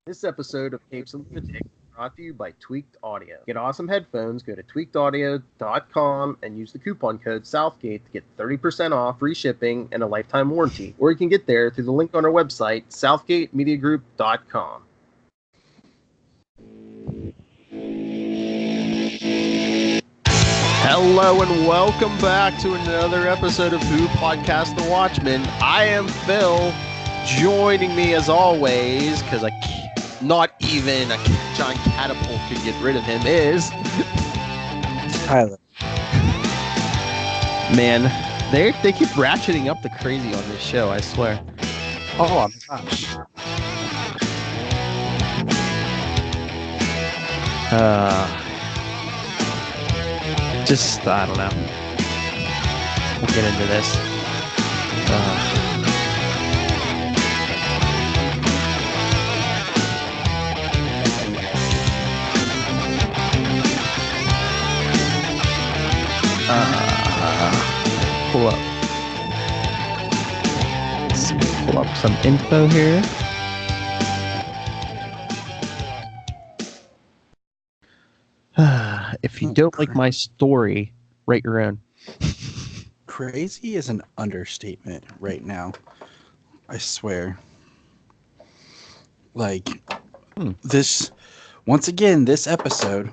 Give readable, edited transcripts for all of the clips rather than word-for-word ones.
This episode of Capes and Lunatics is brought to you by Tweaked Audio. Get awesome headphones, go to tweakedaudio.com and use the coupon code Southgate to get 30% off, free shipping, and a lifetime warranty. Or you can get there through the link on our website, southgatemediagroup.com. Hello and welcome back to another episode of Who Podcast the Watchmen. I am Phil. Joining me as always, because not even a giant catapult could get rid of him, is Tyler. Man, they keep ratcheting up the crazy on this show, I swear. Oh my gosh. I don't know. We'll get into this. Pull up. Let's pull up some info here. If you don't like my story, write your own. Crazy is an understatement right now. I swear. This, once again, this episode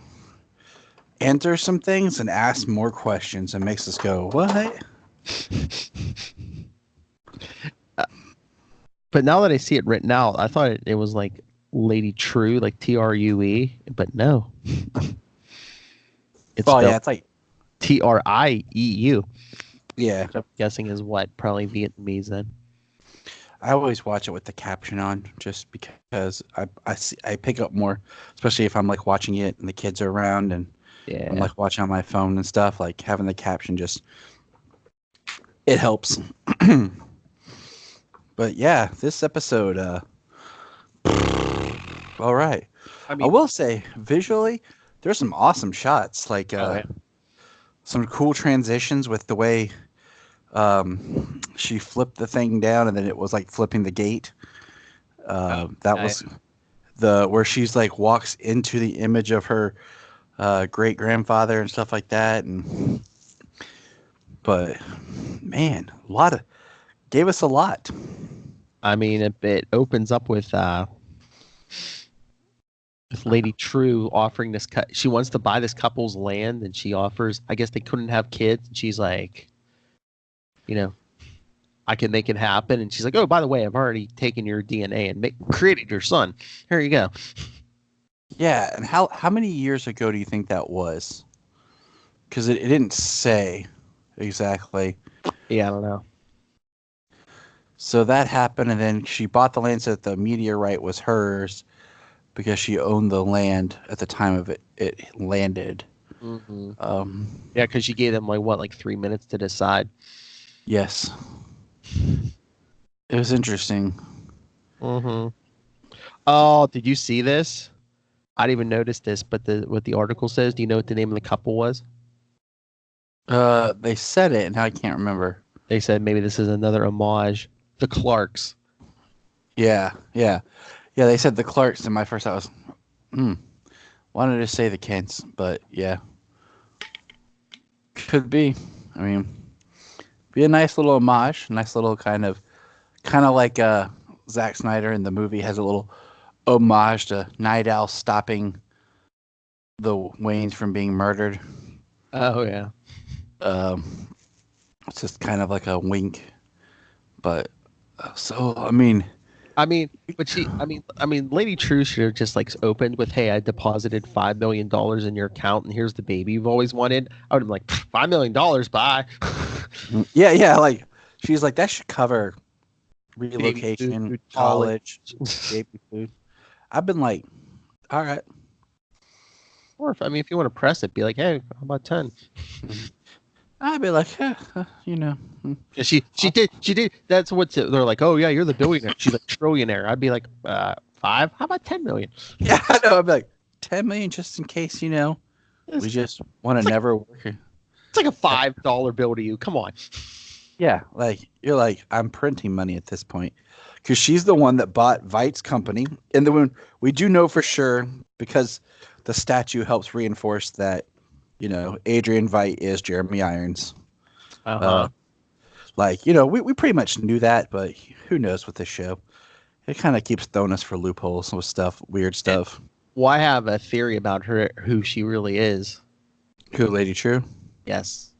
answers some things and asks more questions and makes us go, what? But now that I see it written out, I thought it was like Lady True, like True, but no. It's it's like Trieu. Yeah. Which I'm guessing is what? Probably Vietnamese then. I always watch it with the caption on just because I pick up more, especially if I'm like watching it and the kids are around and I'm like watching on my phone and stuff, like having the caption it helps. But yeah, this episode, all right. I will say visually, there's some awesome shots, like some cool transitions with the way she flipped the thing down and then it was like flipping the gate. Was where she's like walks into the image of her great grandfather and stuff like that. But man, gave us a lot. I mean, it opens up with Lady True offering this she wants to buy this couple's land, and she offers, I guess they couldn't have kids, and she's like, I can make it happen. And she's like, oh, by the way, I've already taken your DNA and created your son. Here you go. Yeah, and how many years ago do you think that was? Because it didn't say exactly. Yeah, I don't know. So that happened, and then she bought the land so that the meteorite was hers because she owned the land at the time of it landed. Mm-hmm. Yeah, because she gave them like 3 minutes to decide. Yes. It was interesting. Mm-hmm. Oh, did you see this? I didn't even notice this, but what the article says, do you know what the name of the couple was? They said it, and I can't remember. They said maybe this is another homage. The Clarks. Yeah. They said the Clarks, and my first thought was, wanted to say the Kents, but yeah, could be. I mean, be a nice little homage, nice little kind of like Zack Snyder in the movie has a little homage to Night Owl stopping the Waynes from being murdered. Oh yeah. It's just kind of like a wink, but I mean, Lady True should have just opened with, "Hey, I deposited $5 million in your account, and here's the baby you've always wanted." I would have been like, $5 million, bye. Yeah. Like she's like, that should cover relocation, food, college, baby food. I've been like, all right. Or if you want to press it, be like, "Hey, how about 10?" I'd be like, She did. That's what they're like. Oh yeah, you're the billionaire. She's like trillionaire. I'd be like, 5. How about 10 million? Yeah, I know. I'd be like, 10 million just in case, we just want to never work. It's like a $5 bill to you. Come on. Yeah, like you're like, I'm printing money at this point. Because she's the one that bought Vight's company. And then we do know for sure, because the statue helps reinforce that, Adrian Veidt is Jeremy Irons. Uh-huh. Like, we pretty much knew that, but who knows with this show. It kind of keeps throwing us for loopholes with stuff, weird stuff. Well, I have a theory about her, who she really is. Who, Lady True? Yes.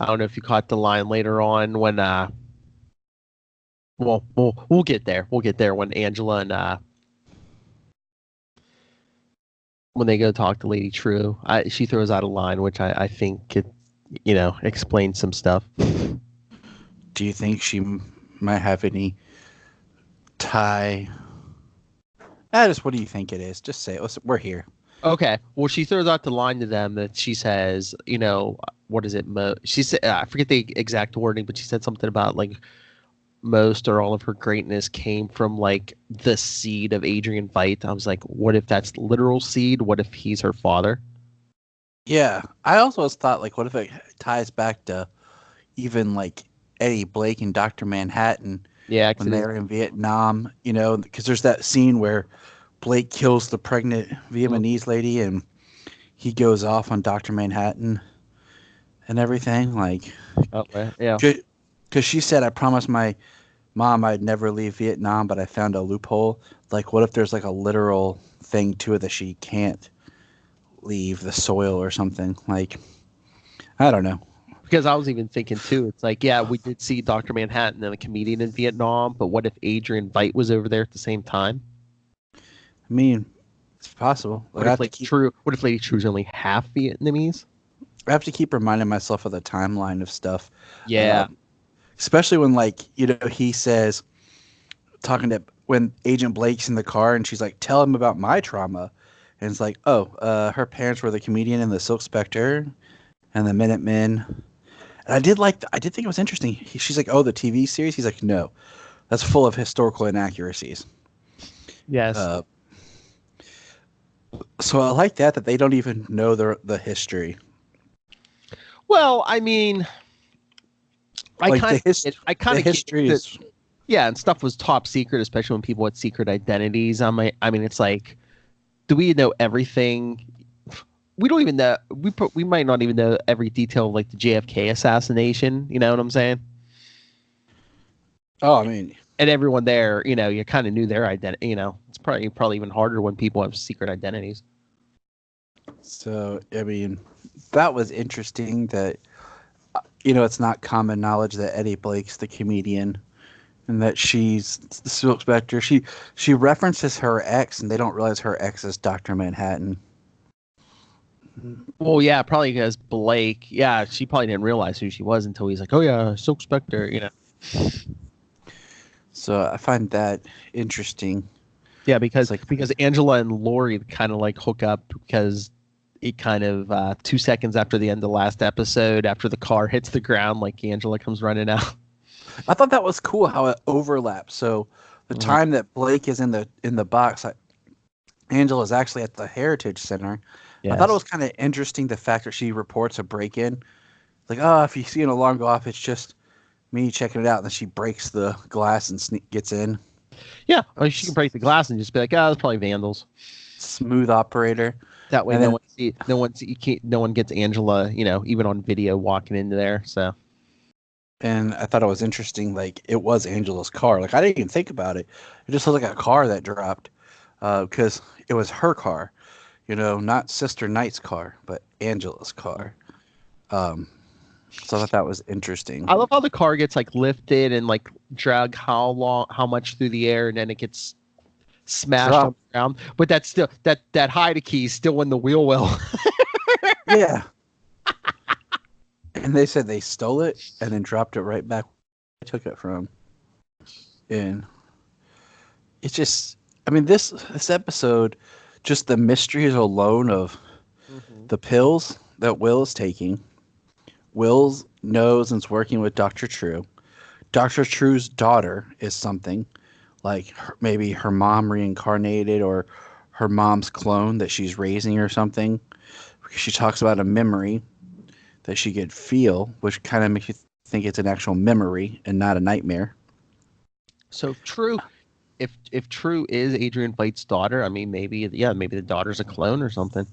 I don't know if you caught the line later on when well, we'll get there. We'll get there when Angela and when they go talk to Lady True. She throws out a line which I think could, explain some stuff. Do you think she might have any tie? Just what do you think it is? Just say it. We're here. Okay. Well, she throws out the line to them that she says, what is it? She said, I forget the exact wording, but she said something about like most or all of her greatness came from like the seed of Adrian Veidt. I was like, what if that's literal seed? What if he's her father? Yeah. I also thought, like, what if it ties back to even like Eddie Blake and Dr. Manhattan? Yeah. When they're in Vietnam, because there's that scene where Blake kills the pregnant Vietnamese lady and he goes off on Dr. Manhattan and everything. Like, yeah. Because she said, I promised my mom I'd never leave Vietnam, but I found a loophole. Like, what if there's like a literal thing to it that she can't leave the soil or something? Like, I don't know. Because I was even thinking too, it's like, yeah, we did see Dr. Manhattan and a comedian in Vietnam, but what if Adrian Veidt was over there at the same time? I mean, it's possible. What if Lady True's only half Vietnamese? I have to keep reminding myself of the timeline of stuff. Yeah. Especially when, like, he says, talking to when Agent Blake's in the car and she's like, tell him about my trauma. And it's like, her parents were the comedian and the Silk Spectre and the Minutemen. And I did think it was interesting. She's like, oh, the TV series? He's like, no, that's full of historical inaccuracies. Yes. So I like that they don't even know the history. Well, I mean, I kind of history is. Yeah, and stuff was top secret, especially when people had secret identities. I mean, it's like, do we know everything? We don't even know. We might not even know every detail of like the JFK assassination. You know what I'm saying? Oh, I mean, and everyone there, you kind of knew their identity. It's probably even harder when people have secret identities. So, I mean, that was interesting. That it's not common knowledge that Eddie Blake's the comedian, and that she's the Silk Spectre. She references her ex, and they don't realize her ex is Dr. Manhattan. Well, yeah, probably because Blake, she probably didn't realize who she was until he's like, oh, yeah, Silk Spectre, So I find that interesting. Yeah, because Angela and Lori kind of like hook up because it kind of 2 seconds after the end of the last episode, after the car hits the ground, like Angela comes running out. I thought that was cool how it overlaps. So the time that Blake is in the box, Angela's actually at the Heritage Center. Yes. I thought it was kind of interesting the fact that she reports a break-in. Like, if you see an alarm go off, it's just me checking it out. And then she breaks the glass and gets in. Yeah, she can break the glass and just be like, it's probably vandals. Smooth operator. That way, no one gets Angela, even on video walking into there. So. And I thought it was interesting. Like, it was Angela's car. Like, I didn't even think about it. It just looked like a car that dropped because it was her car. Not Sister Knight's car, but Angela's car. So I thought that was interesting. I love how the car gets like lifted and like dragged how much through the air, and then it gets smashed on the ground. But that's still that hide key is still in the wheel well. Yeah. And they said they stole it and then dropped it right back where they took it from. And it's just, I mean, this episode, just the mysteries alone of the pills that Will is taking. Will knows and is working with Dr. True. Dr. True's daughter is something like maybe her mom reincarnated or her mom's clone that she's raising or something. She talks about a memory that she could feel, which kind of makes you think it's an actual memory and not a nightmare. So if True is Adrian Veidt's daughter, I mean, maybe the daughter's a clone or something.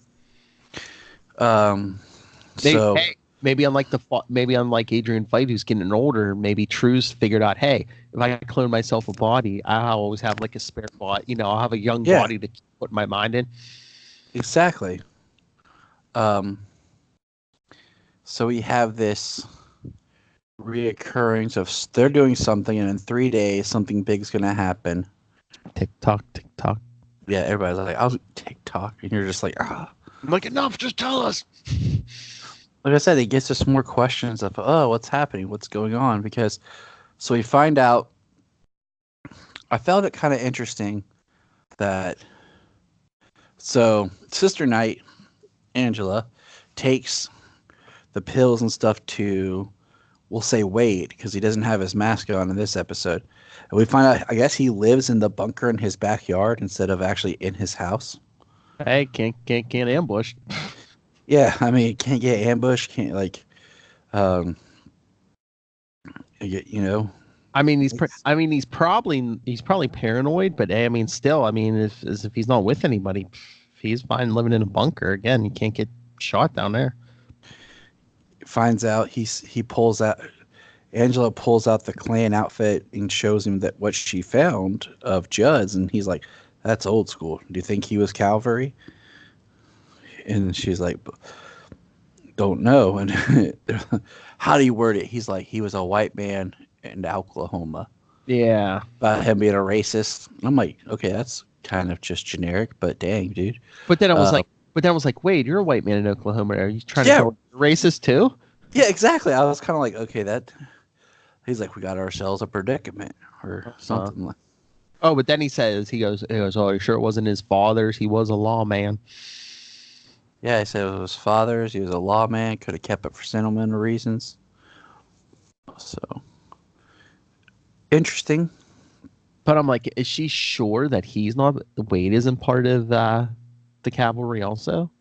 Maybe unlike Adrian Veidt, who's getting older, maybe True's figured out, hey, if I clone myself a body, I'll always have like a spare body. You know, I'll have a young body to put my mind in. Exactly. So we have this reoccurrence of they're doing something, and in 3 days, something big's going to happen. TikTok. Yeah, everybody's like, I'll TikTok. And you're just like, ah. I'm like, enough, just tell us. Like I said, it gets us more questions of, oh, what's happening? What's going on? Because, so we find out, I found it kind of interesting that, so Sister Night, Angela, takes the pills and stuff to, we'll say Wade, because he doesn't have his mask on in this episode. And we find out, I guess he lives in the bunker in his backyard instead of actually in his house. Hey, can't ambush. Yeah, I mean, can't get ambushed, can't like, you know. I mean, he's probably paranoid, but I mean, still, I mean, if he's not with anybody, he's fine living in a bunker. Again, you can't get shot down there. Finds out Angela pulls out the Klan outfit and shows him that what she found of Judd's, and he's like, "That's old school. Do you think he was cavalry?" And she's like, "Don't know." And how do you word it? He's like, he was a white man in Oklahoma. Yeah. About him being a racist. I'm like, okay, that's kind of just generic, but dang, dude. But then I was like, Wade, you're a white man in Oklahoma. Are you trying to tell you're racist too? Yeah, exactly. I was kind of like, okay, that. He's like, we got ourselves a predicament or something like. Oh, but then he goes, oh, you sure it wasn't his father's? He was a lawman. Yeah, he said it was his father's. He was a lawman. Could have kept it for sentimental reasons. So interesting. But I'm like, is she sure that he's not? Wade isn't part of the cavalry also?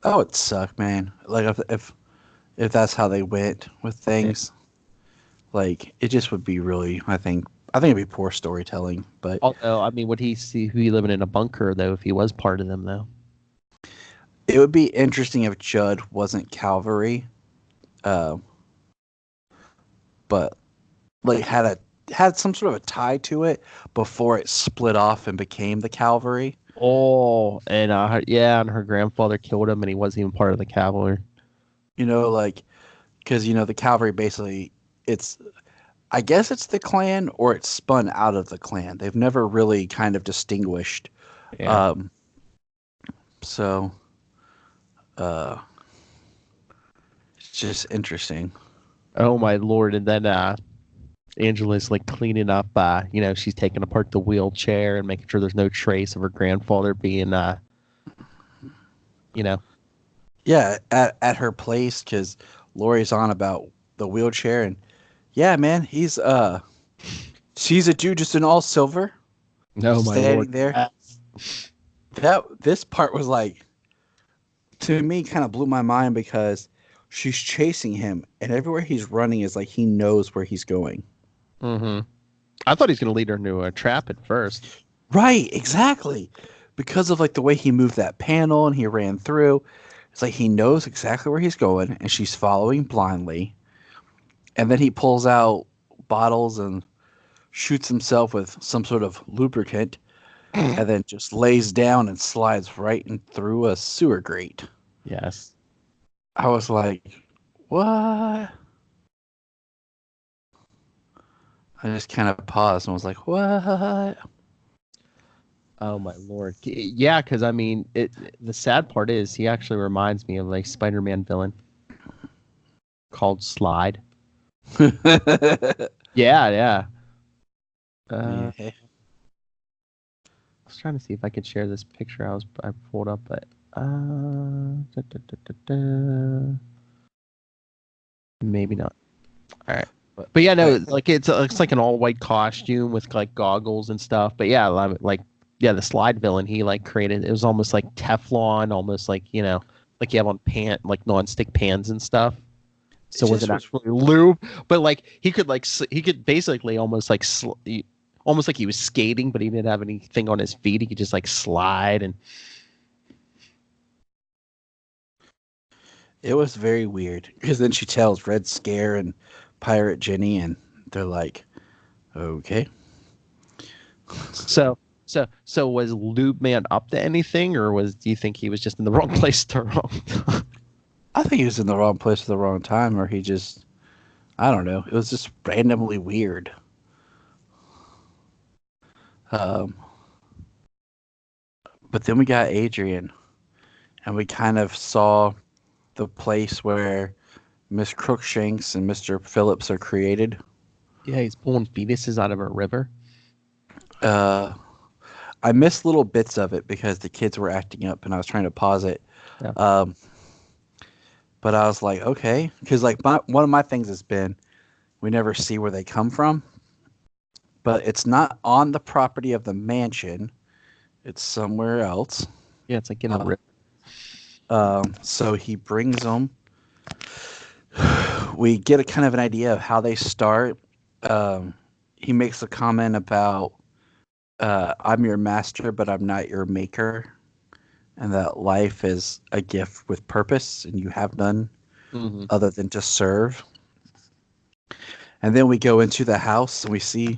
Oh, it sucked, man. Like if that's how they went with things, like it just would be really. I think it'd be poor storytelling. But although, I mean, would he see who he living in a bunker though if he was part of them though? It would be interesting if Judd wasn't cavalry, but like had some sort of a tie to it before it split off and became the cavalry. Oh, and and her grandfather killed him, and he wasn't even part of the cavalry. You know, like because the cavalry basically I guess it's the Klan or it's spun out of the Klan. They've never really kind of distinguished. Yeah. So. It's just interesting. Oh my lord! And then Angela's like cleaning up. She's taking apart the wheelchair and making sure there's no trace of her grandfather being, Yeah, at her place because Lori's on about the wheelchair and yeah, man, she's a dude just in all silver. No, my standing lord. There. This part was like. To me, kind of blew my mind because she's chasing him, and everywhere he's running is like he knows where he's going. Mm-hmm. I thought he was going to lead her into a trap at first. Right, exactly. Because of like the way he moved that panel and he ran through, it's like he knows exactly where he's going, and she's following blindly. And then he pulls out bottles and shoots himself with some sort of lubricant. And then just lays down and slides right in through a sewer grate. Yes. I was like, what? I just kind of paused and was like, what? Oh, my lord. Yeah, because, I mean, the sad part is he actually reminds me of a Spider-Man villain called Slide. Yeah. Yeah. I was trying to see if I could share this picture I pulled up, but maybe not. All right, but yeah, no, like it's like an all white costume with like goggles and stuff. But yeah, the Slide villain he like created. It was almost like Teflon, almost like like you have on like non-stick pans and stuff. So was it actually lube? But like he could basically almost like almost like he was skating, but he didn't have anything on his feet. He could just like slide and. It was very weird because then she tells Red Scare and Pirate Jenny, and they're like, "Okay." So was Lube Man up to anything, or do you think he was just in the wrong place at the wrong time? I think he was in the wrong place at the wrong time, or he just, I don't know. It was just randomly weird. But then we got Adrian, and we kind of saw the place where Miss Crookshanks and Mr. Phillips are created. Yeah, he's pulling fetuses out of a river. I missed little bits of it because the kids were acting up, and I was trying to pause it. Yeah. But I was like, okay, because like one of my things has been, we never see where they come from, but it's not on the property of the mansion; it's somewhere else. Yeah, it's like in a river. So he brings them. We get a kind of an idea of how they start. He makes a comment about, I'm your master, but I'm not your maker. And that life is a gift with purpose, and you have none other than to serve. And then we go into the house, and we see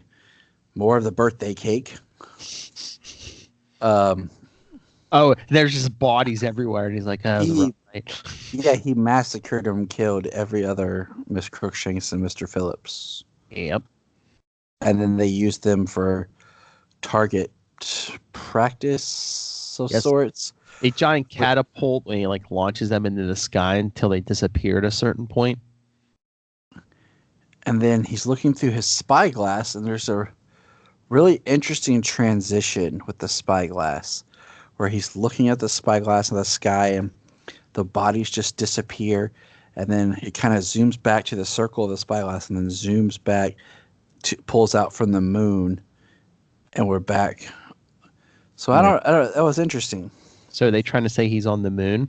more of the birthday cake. Oh, there's just bodies everywhere, and he's like, oh, right. Yeah, he massacred and killed every other Miss Crookshanks and Mr. Phillips. Yep. And then they used them for target practice of sorts. A giant catapult when he like launches them into the sky until they disappear at a certain point. And then he's looking through his spyglass, and there's a really interesting transition with the spyglass where he's looking at the spyglass in the sky and the bodies just disappear, and then it kind of zooms back to the circle of the spyglass and then zooms back pulls out from the moon, and we're back. So I don't that was interesting. So are they trying to say he's on the moon?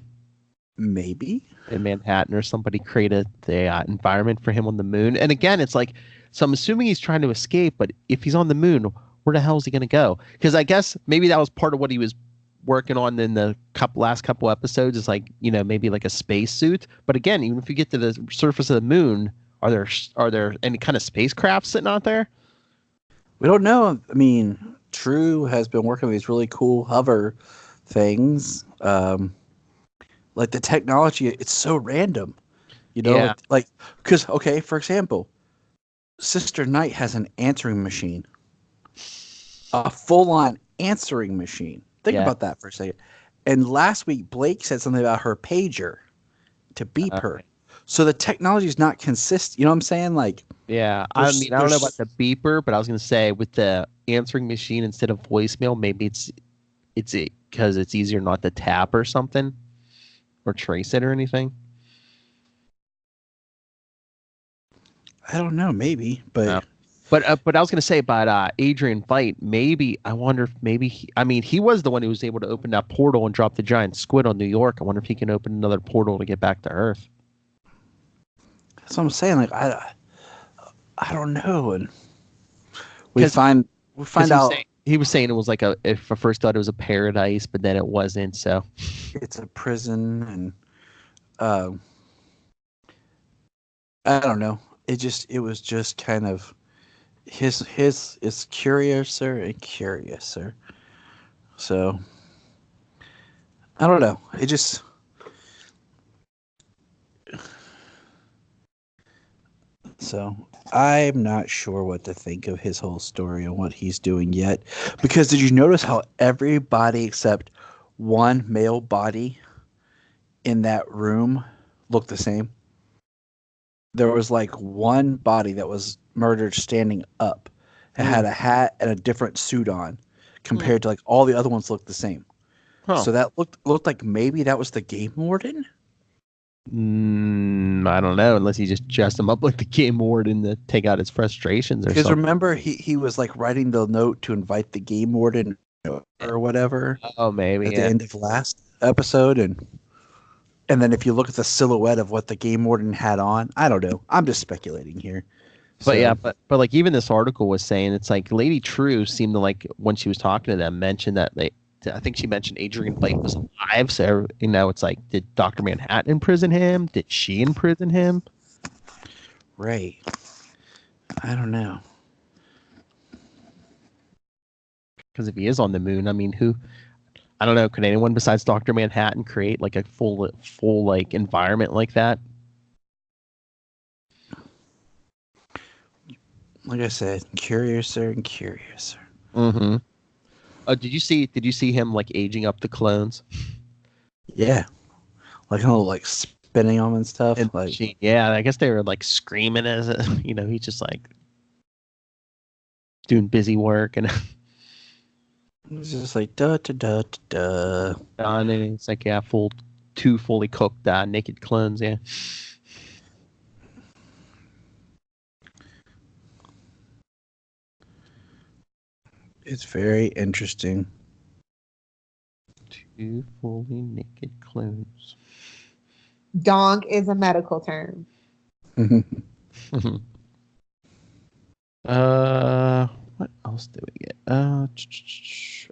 Maybe. In Manhattan, or somebody created the environment for him on the moon. And again, it's like, so I'm assuming he's trying to escape, but if he's on the moon, where the hell is he going to go? Because I guess maybe that was part of what he was working on in the last couple episodes, is like, maybe like a space suit. But again, even if you get to the surface of the moon, are there any kind of spacecraft sitting out there? We don't know. I mean, True has been working on these really cool hover things. Like the technology, it's so random, Yeah. like, because, okay, for example, Sister Night has an answering machine, a full-on answering machine. Think about that for a second. And last week, Blake said something about her pager to beep her. So the technology is not consistent. You know what I'm saying? Like, yeah, I mean, I don't know about the beeper, but I was going to say with the answering machine instead of voicemail, maybe it's because it's easier not to tap or something, or trace it or anything. I don't know, maybe, but. No. But I was going to say about Adrian Veidt, maybe, I wonder if maybe, he was the one who was able to open that portal and drop the giant squid on New York. I wonder if he can open another portal to get back to Earth. That's what I'm saying. Like, I don't know. And we find out. He was saying it was like if I first thought it was a paradise, but then it wasn't. So it's a prison, and I don't know. It was just kind of his is curiouser and curiouser. So I don't know. It just. So I'm not sure what to think of his whole story and what he's doing yet. Because did you notice how everybody except one male body in that room looked the same? There was like one body that was murdered standing up. It had a hat and a different suit on compared to like all the other ones looked the same. Huh. So that looked like maybe that was the game warden? I don't know, unless he just dressed him up like the game warden to take out his frustrations or something. Because remember, he was like writing the note to invite the game warden or whatever. Oh, maybe at the end of last episode, and And then if you look at the silhouette of what the game warden had on, I don't know. I'm just speculating here. But like even this article was saying it's like Lady True seemed to like when she was talking to them mention that I think she mentioned Adrian Veidt was alive. So it's like, did Dr. Manhattan imprison him? Did she imprison him? Right. I don't know. Because if he is on the moon, I mean, I don't know. Could anyone besides Dr. Manhattan create like a full like environment like that? Like I said, curiouser and curiouser. Mm-hmm. Did you see him like aging up the clones? Yeah, like like spinning them and stuff. And like I guess they were like screaming as he's just like doing busy work and it's just like da da da da. And it's like two fully cooked naked clones. Yeah. It's very interesting. Two fully naked clones. Donk is a medical term. What else do we get?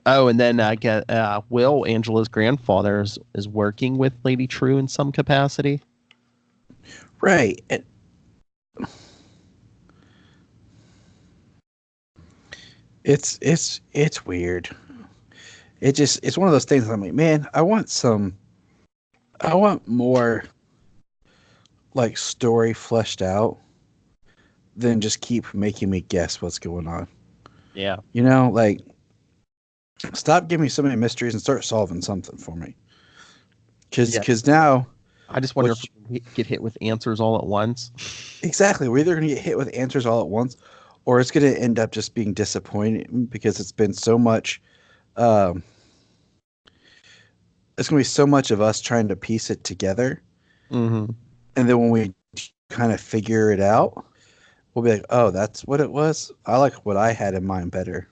And then I get Will, Angela's grandfather, is working with Lady True in some capacity. Right. It's weird. It's one of those things I'm like, man, I want more like story fleshed out than just keep making me guess what's going on. Yeah. Like stop giving me so many mysteries and start solving something for me. Because now I just wonder if we get hit with answers all at once. Exactly. We're either going to get hit with answers all at once, or it's going to end up just being disappointing because it's been so much. It's going to be so much of us trying to piece it together. Mm-hmm. And then when we kind of figure it out, we'll be like, oh, that's what it was. I like what I had in mind better.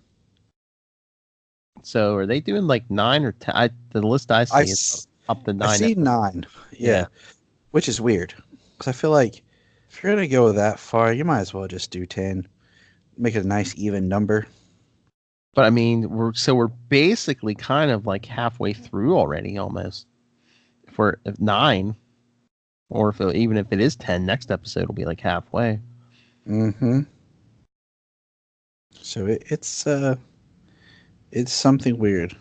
So are they doing like 9 or 10? The list I see is up to 9. I see 9. Yeah. Which is weird. Because I feel like if you're going to go that far, you might as well just do 10. Make it a nice even number. But I mean, we're basically kind of like halfway through already almost. If 9, or even if it is 10, next episode will be like halfway. Mm-hmm. So it's something weird.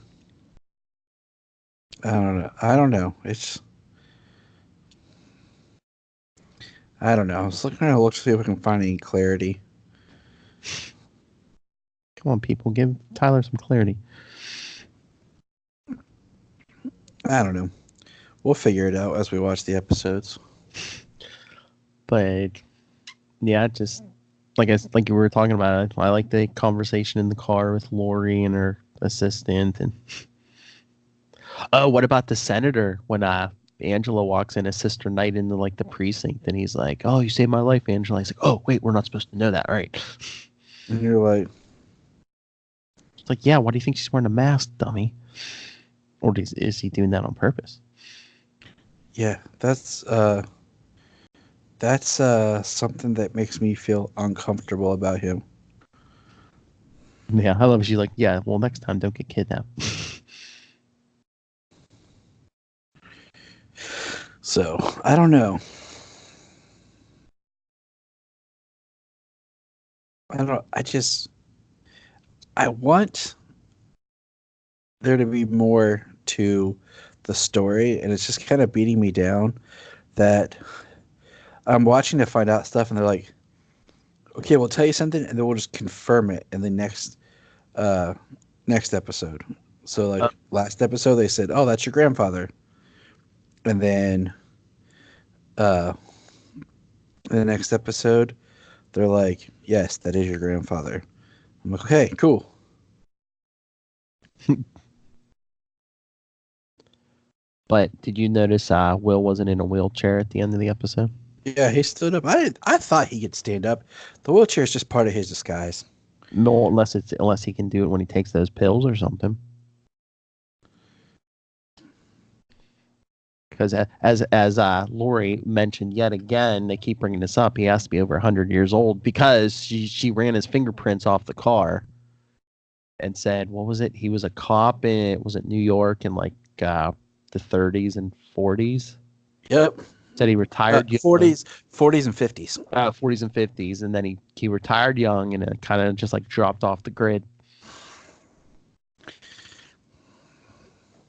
I don't know. I don't know. I was trying to look to see if I can find any clarity. Come on, people, give Tyler some clarity. I don't know. We'll figure it out as we watch the episodes. But yeah, just like you were talking about, I like the conversation in the car with Lori and her assistant. And what about the senator when Angela walks in as Sister Knight into like the precinct, and he's like, "Oh, you saved my life, Angela." He's like, "Oh, wait, we're not supposed to know that, right?" And you're like, it's like, yeah, why do you think she's wearing a mask, dummy? Or is he doing that on purpose? Yeah, that's something that makes me feel uncomfortable about him. Yeah, I love she's like, yeah, well, next time don't get kidnapped. So, I don't know. I want there to be more to the story, and it's just kind of beating me down that I'm watching to find out stuff, and they're like, okay, we'll tell you something, and then we'll just confirm it in the next episode. So, like, last episode, they said, oh, that's your grandfather. And then the next episode, they're like, yes, that is your grandfather. I'm like, okay, cool. But did you notice Will wasn't in a wheelchair at the end of the episode? Yeah, he stood up. I thought he could stand up. The wheelchair is just part of his disguise. No, unless he can do it when he takes those pills or something. Because as Lori mentioned yet again, they keep bringing this up. He has to be over 100 years old because she ran his fingerprints off the car and said, what was it? He was a cop in, was it New York in like the 30s and 40s? Yep. Said he retired 40s and 50s. 40s and 50s, and then he retired young and it kind of just like dropped off the grid.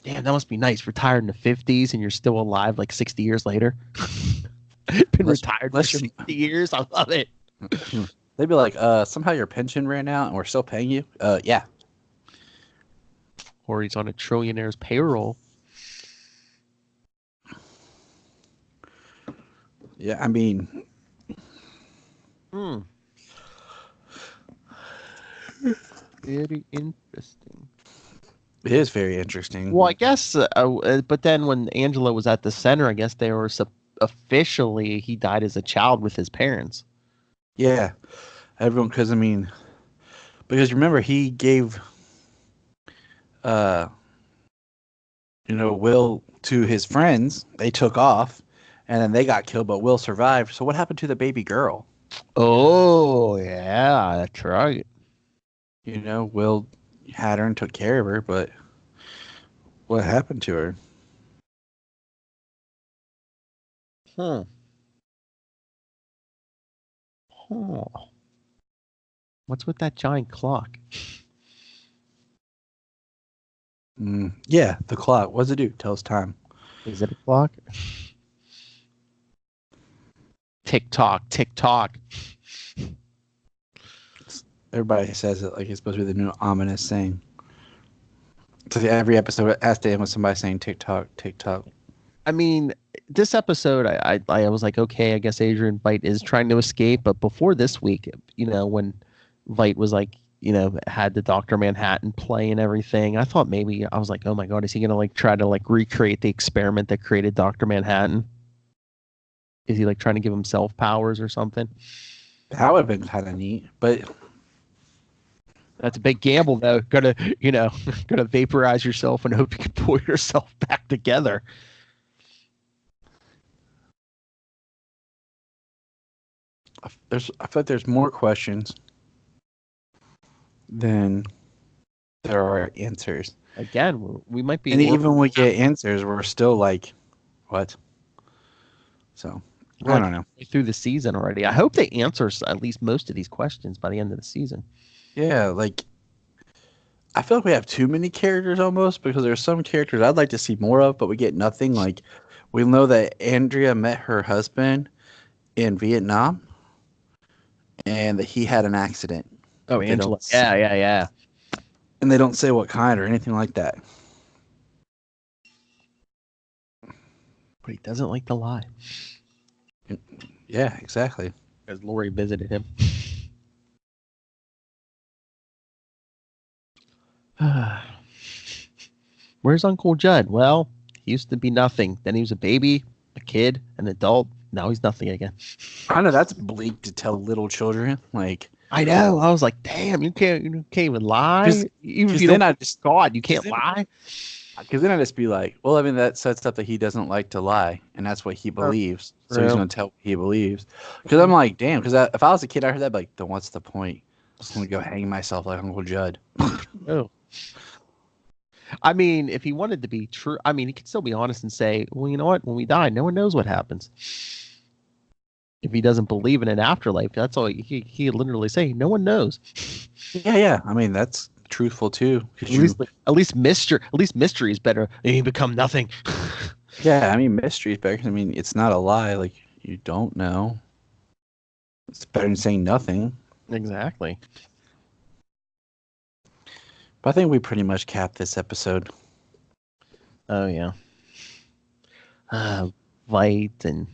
Damn, that must be nice. Retired in the 50s and you're still alive like 60 years later. Been retired for 60 years. I love it. They'd be like, somehow your pension ran out and we're still paying you? Yeah. Or he's on a trillionaire's payroll. Yeah, I mean... Very interesting. It is very interesting. Well, I guess, but then when Angela was at the center, I guess they were officially, he died as a child with his parents. Yeah, everyone, because remember he gave, Will to his friends. They took off, and then they got killed, but Will survived. So what happened to the baby girl? Oh, yeah, that's right. Will had her and took care of her, but what happened to her? What's with that giant clock? Yeah, the clock. What does it do? Tells time. Is it a clock? Tick tock, tick tock. Everybody says it like it's supposed to be the new ominous saying. So every episode has to end with somebody saying tick tock, tick tock. I mean, this episode, I was like, okay, I guess Adrian Veidt is trying to escape. But before this week, when Veidt was like, had the Dr. Manhattan play and everything, I thought maybe, I was like, oh my God, is he going to like try to like recreate the experiment that created Dr. Manhattan? Is he like trying to give himself powers or something? That would have been kind of neat, but that's a big gamble, though. Gonna vaporize yourself and hope you can pull yourself back together. I feel like there's more questions than there are answers. Again, we might be, and even when we get answers, we're still like, what? So I don't know. Through the season already. I hope they answer at least most of these questions by the end of the season. Yeah, like I feel like we have too many characters almost, because there's some characters I'd like to see more of, but we get nothing. Like we know that Andrea met her husband in Vietnam, and that he had an accident. Oh, Angela. Yeah. And they don't say what kind or anything like that. But he doesn't like to lie. Yeah, exactly. Because Lori visited him. Where's Uncle Judd? Well, he used to be nothing. Then he was a baby, a kid, an adult. Now he's nothing again. I know that's bleak to tell little children. Like, I know. I was like, damn, you can't even lie. Even if you don't just God, you can't lie. Because then I'd just be like, well, I mean, that sets up that he doesn't like to lie, and that's what he believes. So he's going to tell what he believes. Because I'm like, damn, because if I was a kid, I heard that, like, then what's the point? I'm just going to go hang myself like Uncle Judd. Oh. I mean, if he wanted to be true, I mean, he could still be honest and say, well, you know what? When we die, no one knows what happens. If he doesn't believe in an afterlife, that's all he literally say. No one knows. Yeah. I mean, that's truthful too. At least mystery is better than you become nothing. Yeah, I mean, mystery is better. I mean, it's not a lie. Like, you don't know. It's better than saying nothing. Exactly. But I think we pretty much capped this episode. Oh yeah. Veidt and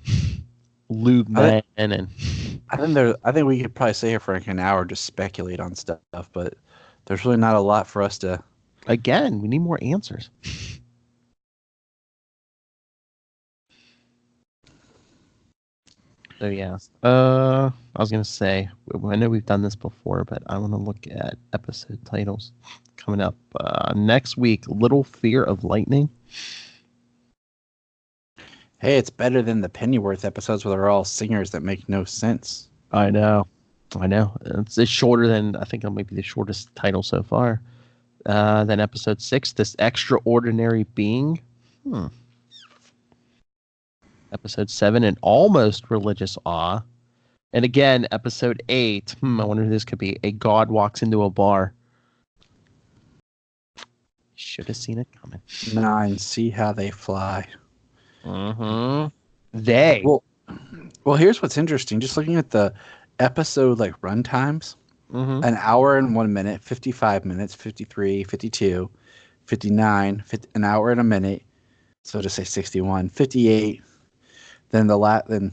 Lugman and I think we could probably stay here for like an hour just speculate on stuff, but there's really not a lot for us to. Again, we need more answers. So yeah. I was gonna say, I know we've done this before, but I want to look at episode titles coming up next week. Little Fear of Lightning. Hey, it's better than the Pennyworth episodes where they're all singers that make no sense. I know. It's shorter than, I think it might be the shortest title so far. Then episode 6, This Extraordinary Being. Episode 7, An Almost Religious Awe. And again, episode 8, I wonder who this could be. A God Walks into a Bar. Should have seen it coming. 9, See How They Fly. They. Well, here's what's interesting. Just looking at the episode like run times, an hour and 1 minute, 55 minutes, 53, 52, 59, an hour and a minute. So to say 61, 58. Then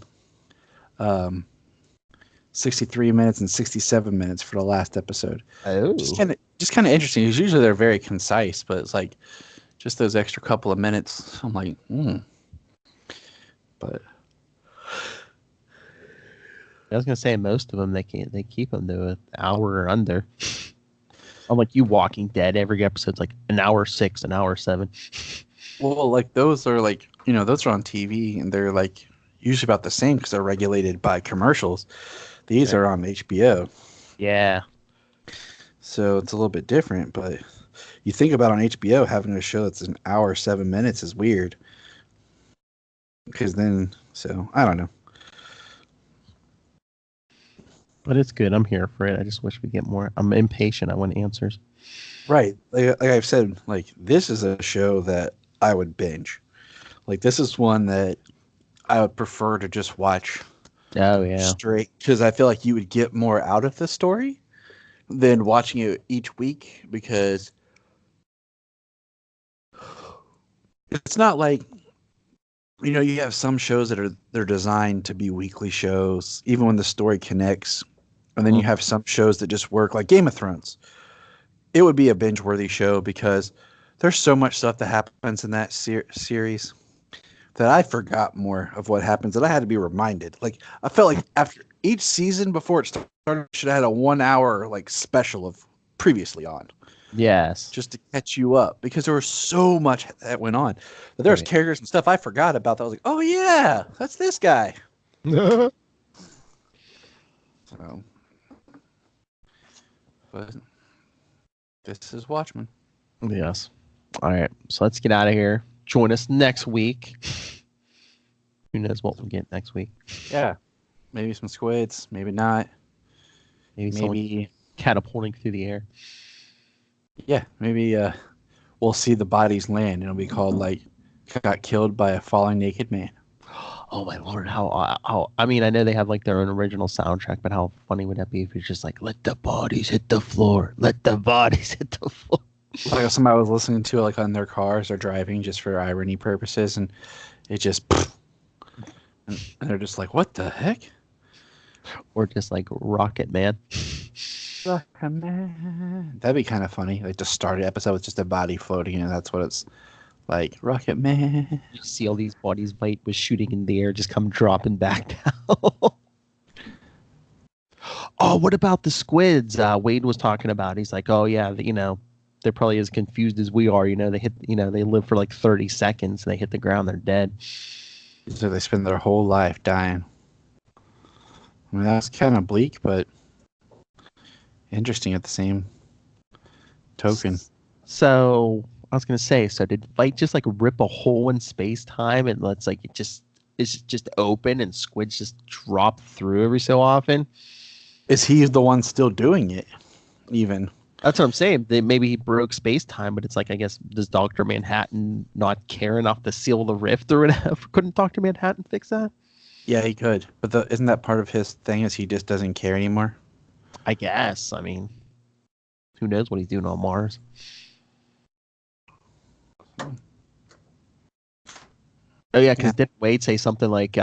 63 minutes and 67 minutes for the last episode. Oh. Just kind of interesting. Because usually they're very concise, but it's like just those extra couple of minutes. I'm like, But I was gonna say most of them they keep them to an hour or under. Unlike you, Walking Dead, every episode's like an hour 6, an hour 7. Well, like those are like, those are on TV and they're like usually about the same because they're regulated by commercials. These are on HBO. Yeah. So it's a little bit different, but you think about on HBO having a show that's an hour 7 minutes is weird. Because then, I don't know. But it's good. I'm here for it. I just wish we get more. I'm impatient. I want answers. Right. Like I've said, like this is a show that I would binge. Like this is one that I would prefer to just watch. Oh yeah. Straight, because I feel like you would get more out of the story than watching it each week. Because it's not like, you have some shows that they're designed to be weekly shows, even when the story connects. And then you have some shows that just work, like Game of Thrones. It would be a binge-worthy show because there's so much stuff that happens in that series that I forgot more of what happens, that I had to be reminded. Like, I felt like after each season before it started, I should have had a 1 hour like special of previously on. Yes. Just to catch you up, because there was so much that went on. But there was characters and stuff I forgot about that I was like, oh yeah, that's this guy. So, but this is Watchmen. Yes. All right. So let's get out of here. Join us next week. Who knows what we'll get next week? Yeah. Maybe some squids. Maybe not. Maybe catapulting through the air. Yeah. Maybe we'll see the bodies land. It'll be called like got killed by a falling naked man. Oh my Lord. How I mean, I know they have like their own original soundtrack, but how funny would that be if it's just like, let the bodies hit the floor. Let the bodies hit the floor. Like if somebody was listening to it like on their cars or driving just for irony purposes, and it just and they're just like, what the heck? Or just like Rocket Man. Rocket Man. That'd be kind of funny. Like to start an episode with just a body floating, and that's what it's like. Rocket Man. You see all these bodies Bite was shooting in the air, just come dropping back down. Oh, what about the squids? Wade was talking about. He's like, oh yeah, they're probably as confused as we are. They live for like 30 seconds. They hit the ground, they're dead. So they spend their whole life dying. I mean, that's kind of bleak, but interesting at the same token. So I was gonna say, so did Vite just like rip a hole in space time, and it's like it's just open, and squids just drop through every so often? Is he the one still doing it? Even that's what I'm saying. Maybe he broke space time, but it's like, I guess, does Dr. Manhattan not care enough to seal the rift or whatever? Couldn't Dr. Manhattan fix that? Yeah, he could. But isn't that part of his thing, is he just doesn't care anymore? I guess. I mean, who knows what he's doing on Mars? Oh yeah, because didn't Wade say something like,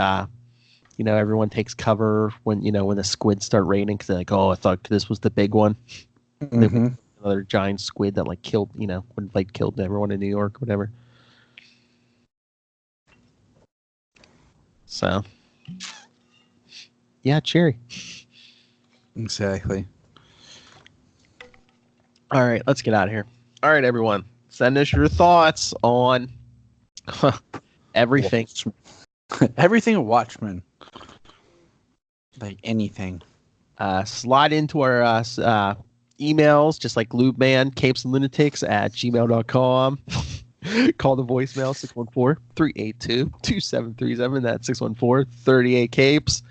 everyone takes cover when the squids start raining, because they're like, oh, I thought this was the big one. Mm-hmm. Another giant squid that like killed, when Vite killed everyone in New York, whatever. So, yeah, cheery. Exactly. All right, let's get out of here. All right, everyone, send us your thoughts on everything. Everything Watchmen. Like anything. Slide into our emails, just like Lubeman, capesandlunatics@gmail.com. Call the voicemail 614-382-2737. That's 614-38-CAPES.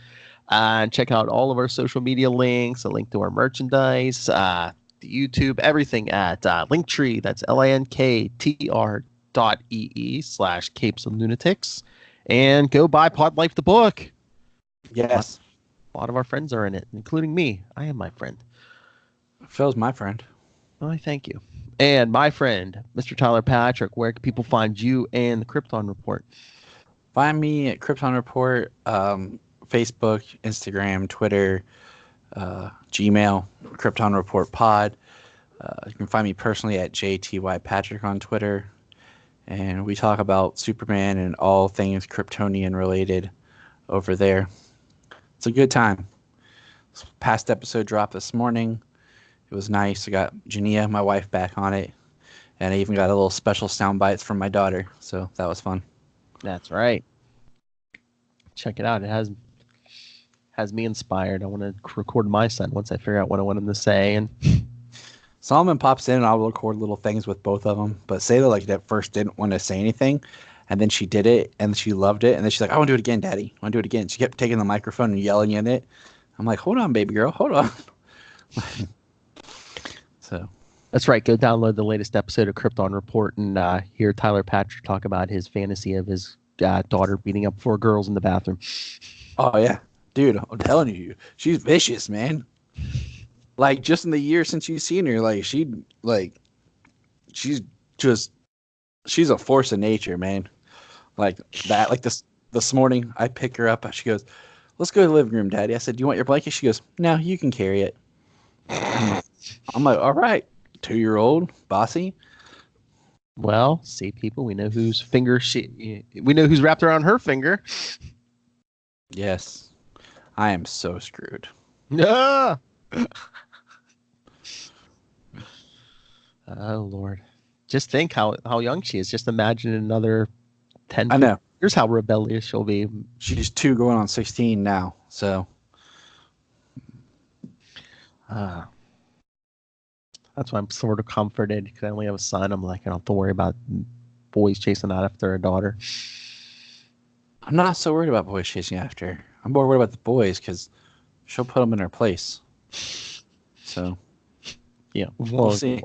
And check out all of our social media links, a link to our merchandise, the YouTube, everything at Linktree. That's linktr.ee/capesandlunatics. And go buy Pod Life the book. Yes. A lot of our friends are in it, including me. I am my friend. Phil's my friend. Oh, I thank you. And my friend, Mr. Tyler Patrick, where can people find you and the Krypton Report? Find me at Krypton Report, Facebook, Instagram, Twitter, Gmail, Krypton Report Pod. You can find me personally at JTY Patrick on Twitter. And we talk about Superman and all things Kryptonian related over there. It's a good time. This past episode dropped this morning. It was nice. I got Jania, my wife, back on it. And I even got a little special sound bites from my daughter. So that was fun. That's right. Check it out. It has me inspired. I want to record my son once I figure out what I want him to say. And Solomon pops in and I'll record little things with both of them. But Sayla, like, at first didn't want to say anything. And then she did it and she loved it. And then she's like, I want to do it again, Daddy. I want to do it again. She kept taking the microphone and yelling in it. I'm like, hold on, baby girl. Hold on. So that's right. Go download the latest episode of Krypton Report and hear Tyler Patrick talk about his fantasy of his daughter beating up 4 girls in the bathroom. Oh, yeah. Dude, I'm telling you, she's vicious, man. Like, just in the year since you've seen her, like, she's a force of nature, man. Like that, like this morning, I pick her up. She goes, let's go to the living room, Daddy. I said, do you want your blanket? She goes, no, you can carry it. I'm like, all right, 2-year-old, bossy. Well, see, people, we know whose finger we know who's wrapped around her finger. Yes, I am so screwed. Ah! Oh, Lord. Just think how young she is. Just imagine another 10 I know. Here's how rebellious she'll be. She's 2 going on 16 now, so. That's why I'm sort of comforted because I only have a son. I'm like, I don't have to worry about boys chasing after a daughter. I'm not so worried about boys chasing after her. I'm more worried about the boys because she'll put them in her place. So, yeah, we'll see.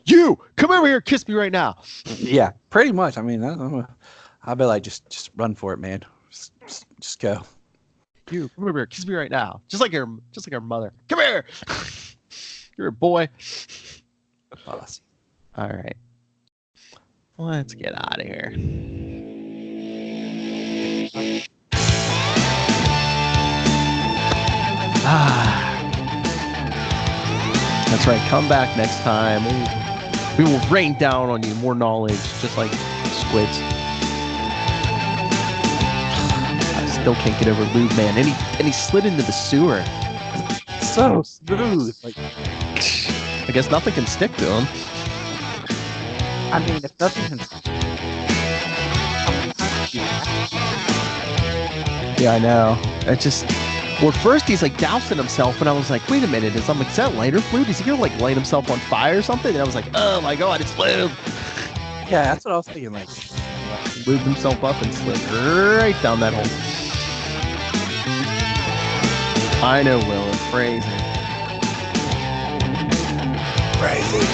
You come over here, kiss me right now. Yeah, pretty much. I mean, I'll be like, just run for it, man. Just go. You come over here, kiss me right now, just like her mother. Come here. You're a boy. Bossy. All right. Let's get out of here. That's right. Come back next time. We will rain down on you more knowledge, just like squids. I still can't get over Lube Man. And he slid into the sewer. So smooth. Like, I guess nothing can stick to him. I mean, if nothing can. Yeah, I know. Well, first he's like dousing himself, and I was like, wait a minute, is that lighter fluid? Is he gonna like light himself on fire or something? And I was like, oh my god, it's lube. Yeah, that's what I was thinking. Like, lubed himself up and slid right down that hole. I know, Will. It's crazy. Crazy.